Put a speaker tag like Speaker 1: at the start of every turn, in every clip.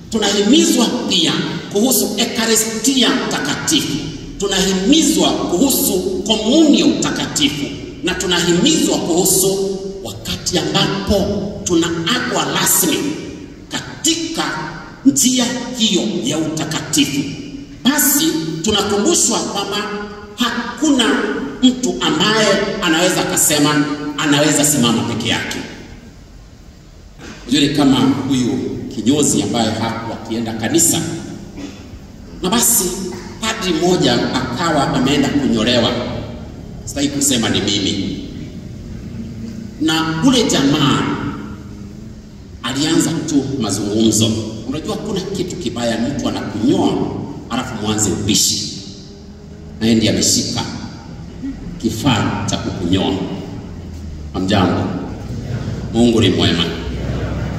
Speaker 1: Tunahimizwa pia kuhusu Ekaristia takatifu. Tunahimizwa kuhusu komunio takatifu, na tunahimizwa kuhusu wakati ambapo tunaagwa rasmi katika njia hiyo ya utakatifu. Basi tunakumbushwa kwamba hakuna mtu ambaye anaweza kusema anaweza simama peke yake. Yule kama huyu kinyozi ambaye hakuwa akienda kanisa, na basi padri mmoja akawa ameenda kunyolewa. Sitaki kusema ni mimi. Na ule jamaa alianza tu mazungumzo. Unajua kuna kitu kibaya mtu anakunyoa alafu mwanze ubishi. Na yeye ndiye ameshika kifaa cha kukunyoa. Hamjambo. Mungu ni mwema.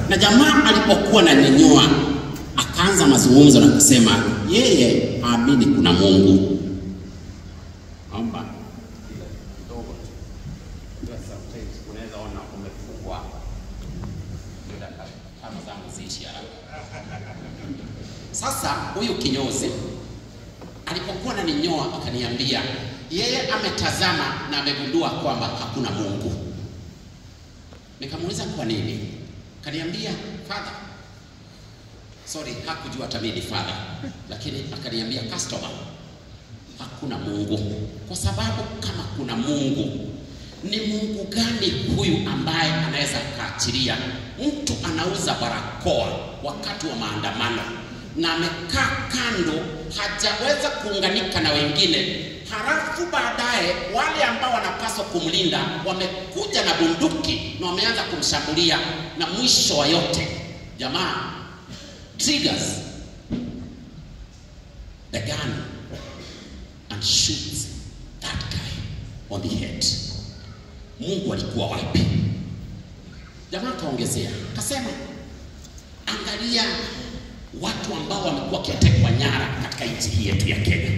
Speaker 1: Na jamaa alipokuwa na ninyoa akaanza mazungumzo na kusema yeye aamini kuna Mungu. Amba kidogo. Ndio sometimes unaweza ona umefungwa. Ndio kama zangu ziishi haraka. Sasa huyu kinyozi alipokuwa na ninyoa akaniambia yeye ametazama na amegundua kwamba hakuna Mungu. Nikamuuliza kwa nini? Kaniambia father. Sorry, hakujua hata mimi ni father. Lakini akaniambia customer, hakuna Mungu. Kwa sababu kama kuna Mungu, ni Mungu gani huyu ambaye anaweza kaachilia mtu anauza barakoa wakati wa maandamano na amekaa kando, hajaweza kuunganika na wengine, halafu baadaye wale ambao wanapaswa kumlinda wamekuja na bunduki na wameanza kumshambulia, na mwisho wa yote jamaa triggers the gun and shoots that guy on the head. Mungu alikuwa wapi? Jamaa kaongezea akasema, angalia watu ambao wamekuwa kitekwa nyara katika nchi hii yetu ya Kenya.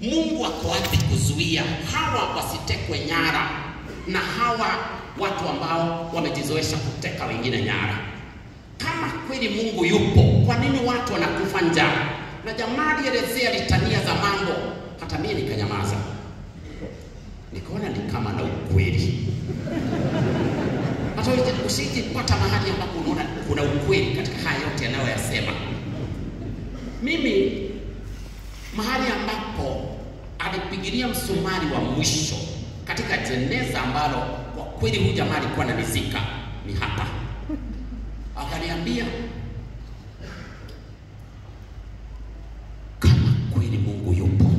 Speaker 1: Mungu ako wapi kuzuia hawa wasitekwe nyara na hawa watu ambao wamejizoesha kuteka wengine nyara? Kama kweli Mungu yupo, kwa nini watu wanakufa njaa? Na jamaa alielezea litania za mambo, hata mimi nikanyamaza. Nikaona ni kama na ukweli. Hata usijipata mahali ambapo unaona kuna ukweli katika haya yote anayoyasema. Mimi mahali ambapo alipigilia msumari wa mwisho katika jeneza ambalo kwa kweli huyu jamaa alikuwa ananizika ni hapa. Akaniambia, kama kweli Mungu yupo,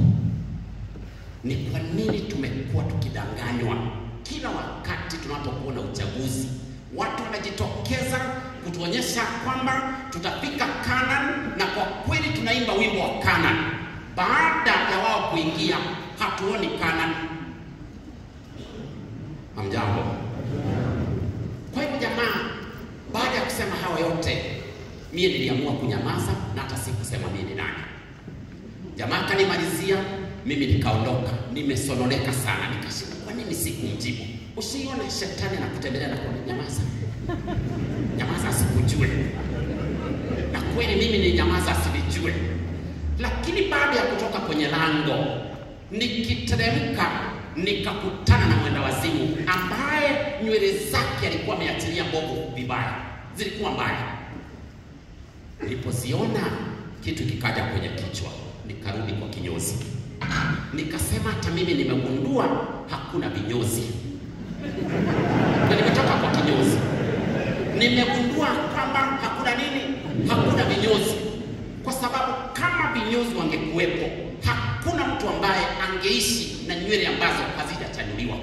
Speaker 1: ni kwa nini tumekuwa tukidanganywa kila wakati tunapokuwa na uchaguzi? Watu wanajitokeza kutuonyesha kwamba tutafika Canaan, na kwa kweli tunaimba wimbo wa Canaan. Baada ya wao kuingia hatuoni Canaan. Hamjambo. Kwa hivyo jamaa, baada ya kusema hawa yote, mimi niliamua kunyamaza na hata sikusema mimi ni nani. Jamaa kanimalizia, mimi nikaondoka, nimesononeka sana, nikasema kwa nini sikumjibu? Usione shetani anakutembelea na kuona nyamaza. Nyamaza asikujue. Na kweli mimi ni nyamaza asinijue. Lakini baada ya kutoka kwenye lango, nikiteremka nikakutana na mwenda wazimu ambaye nywele zake alikuwa ameachilia mbogo vibaya. Zilikuwa mbaya. Nilipoziona kitu kikaja kwenye kichwa, nikarudi kwa kinyozi. Nikasema hata mimi nimegundua hakuna vinyozi. Na nimetoka kwa kinyozi. Nimegundua kwamba hakuna nini? Hakuna vinyozi. Kwa sababu kama vinyozi wangekuwepo, hakuna mtu ambaye angeishi na nywele ambazo hazijachanuliwa.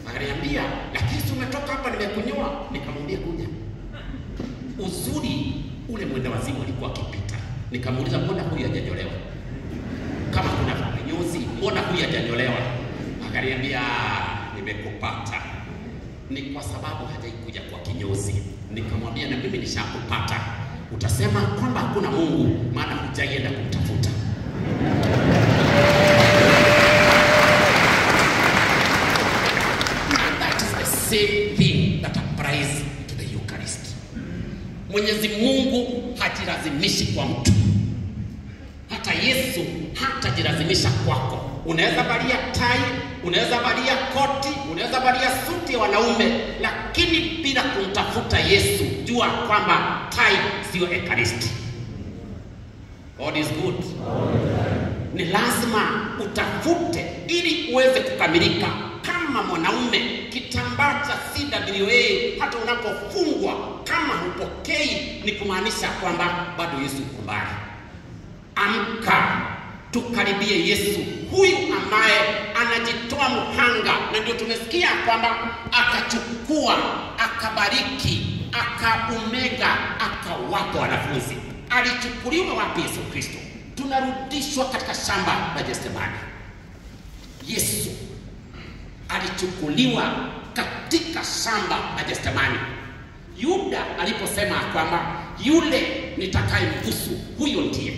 Speaker 1: Akaniambia, lakini umetoka hapa nimekunyoa. Nikamwambia kuja. Uzuri ule mwenda wazimu alikuwa akipita. Nikamuuliza, mbona huyu hajanyolewa? Kama kuna vinyozi, mbona huyu hajanyolewa? Akaniambia, nimekupata. Ni kwa sababu hajaikuja kwa kinyozi. Nikamwambia, na mimi nishakupata. Utasema kwamba hakuna Mungu, maana hujaienda kumtafuta. And that is the same thing that applies to the Eucharist. Mwenyezi Mungu hajilazimishi kwa mtu. Hata Yesu hatajilazimisha kwako. Unaweza valia tai, unaweza valia koti, unaweza valia suti ya wanaume, lakini bila kumtafuta Yesu, jua kwamba tai sio ekaristi. God is good. Ni lazima utafute ili uweze kukamilika kama mwanaume. Kitambaa cha CWA hata unapofungwa kama hupokei, ni kumaanisha kwamba bado Yesu yuko mbali. Amka, tukaribie Yesu, huyu ambaye anajitoa mhanga. Na ndio tumesikia kwamba akachukua, akabariki, akaumega, akawapa wanafunzi. Alichukuliwa wapi Yesu Kristo? Tunarudishwa katika shamba la Getsemani. Yesu alichukuliwa katika shamba la Getsemani. Yuda aliposema kwamba yule nitakayembusu huyo ndiye,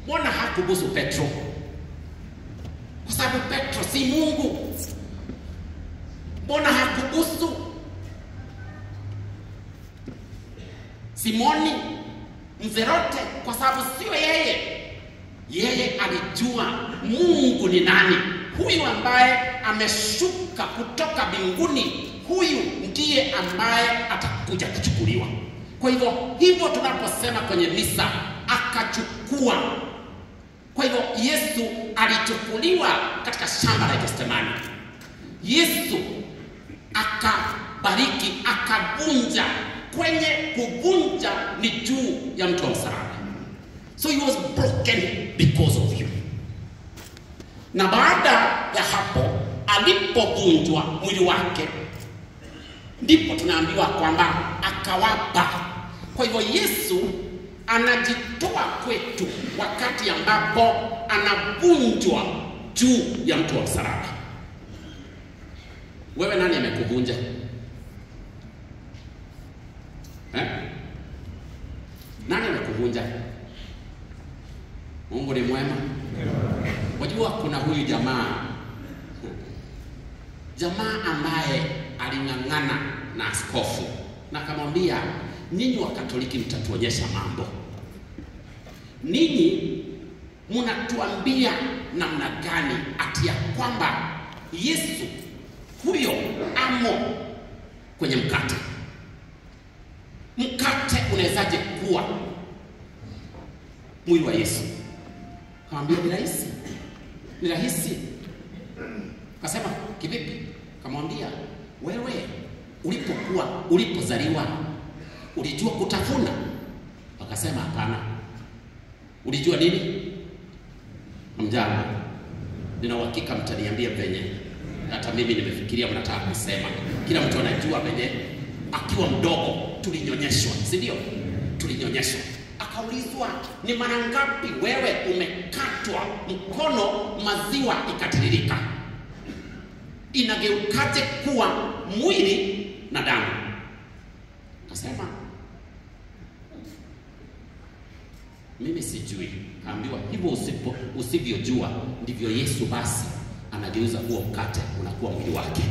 Speaker 1: mbona hakubusu Petro? Kwa sababu Petro si Mungu. Mbona hakubusu Simoni Mzerote? Kwa sababu sio yeye. Yeye alijua Mungu ni nani. Huyu ambaye ameshuka kutoka mbinguni, huyu ndiye ambaye atakuja kuchukuliwa. Kwa hivyo tunaposema kwenye misa akachukua, kwa hivyo Yesu alichukuliwa katika shamba la Getsemani. Yesu akabariki, akavunja. Kwenye kuvunja ni juu ya mtu wa msalaba. So he was broken because of you. Na baada ya hapo, alipovunjwa mwili wake, ndipo tunaambiwa kwamba akawapa. Kwa hivyo Yesu anajitoa kwetu wakati ambapo anavunjwa juu ya mtu wa msalaba. Wewe nani amekuvunja? Nani amekuvunja? Mungu ni mwema. Wajua kuna huyu jamaa ambaye aling'ang'ana na askofu na akamwambia, ninyi wa Katoliki mtatuonyesha mambo. Ninyi mnatuambia namna gani ati ya kwamba Yesu huyo amo kwenye mkate? Mkate unawezaje kuwa mwili wa Yesu? Kamwambia ni rahisi. Akasema kivipi? Kamwambia, wewe ulipozaliwa ulijua kutafuna? Akasema hapana. Ulijua nini? Mjama. Nina uhakika mtaniambia venye hata mimi nimefikiria mnataka kusema. Kila mtu anajua venye akiwa mdogo tulinyonyeshwa, si ndio? Tulinyonyeshwa. Akaulizwa, ni mara ngapi wewe umekatwa mkono maziwa ikatiririka? Inageukaje kuwa mwili na damu? Akasema, mimi sijui. Kaambiwa, hivyo usivyojua ndivyo Yesu basi anageuza huo mkate unakuwa mwili wake.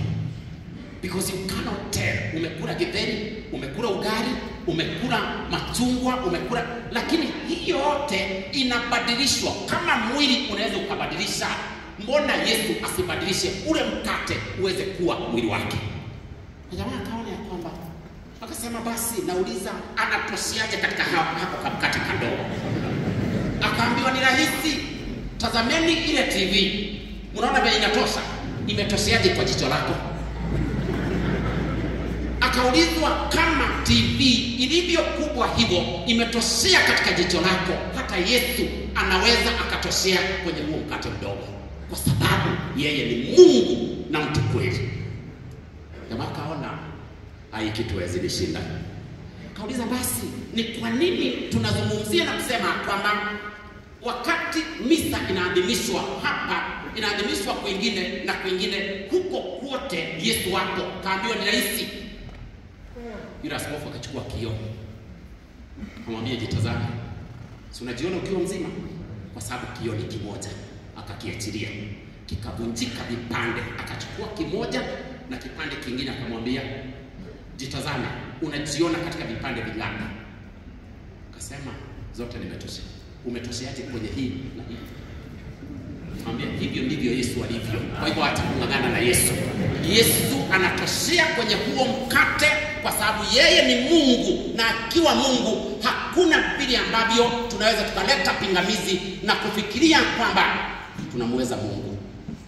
Speaker 1: Because you cannot tell. Umekula githeri, umekula ugali, umekula machungwa, lakini hii yote inabadilishwa. Kama mwili unaweza ukabadilisha, mbona Yesu asibadilishe ule mkate uweze kuwa mwili wake? Na jamaa akaona ya kwamba, akasema basi nauliza anatoshiaje katika hapo kamkate kadogo? Akaambiwa ni rahisi. Tazameni ile TV. Unaona vile inatosha? Imetoshiaje kwa jicho lako? Akaulizwa, kama TV ilivyo kubwa hivyo imetoshea katika jicho lako, hata Yesu anaweza akatoshea kwenye huo mkate mdogo, kwa sababu yeye ni Mungu na mtu kweli. Jamaa kaona kitu hawezi nishinda. Kauliza, basi ni kwa nini tunazungumzia na kusema kwamba wakati misa inaadhimishwa hapa, inaadhimishwa kwingine na kwingine, huko kwote Yesu wapo? Kaambiwa ni rahisi. Yule askofu akachukua kioo, akamwambia, jitazame. Si unajiona ukiwa mzima? Kwa sababu kioo ni kimoja. Akakiachilia, kikavunjika vipande. Akachukua kimoja na kipande kingine akamwambia, jitazame, unajiona katika vipande vingapi? Akasema zote nimetoshea. Umetosheaje kwenye hii na hii? Mwambie hivyo ndivyo Yesu alivyo. Kwa hivyo atakung'ang'ana na Yesu. Yesu anatoshea kwenye huo mkate kwa sababu yeye ni Mungu, na akiwa Mungu hakuna vile ambavyo tunaweza tukaleta pingamizi na kufikiria kwamba tunamweza Mungu.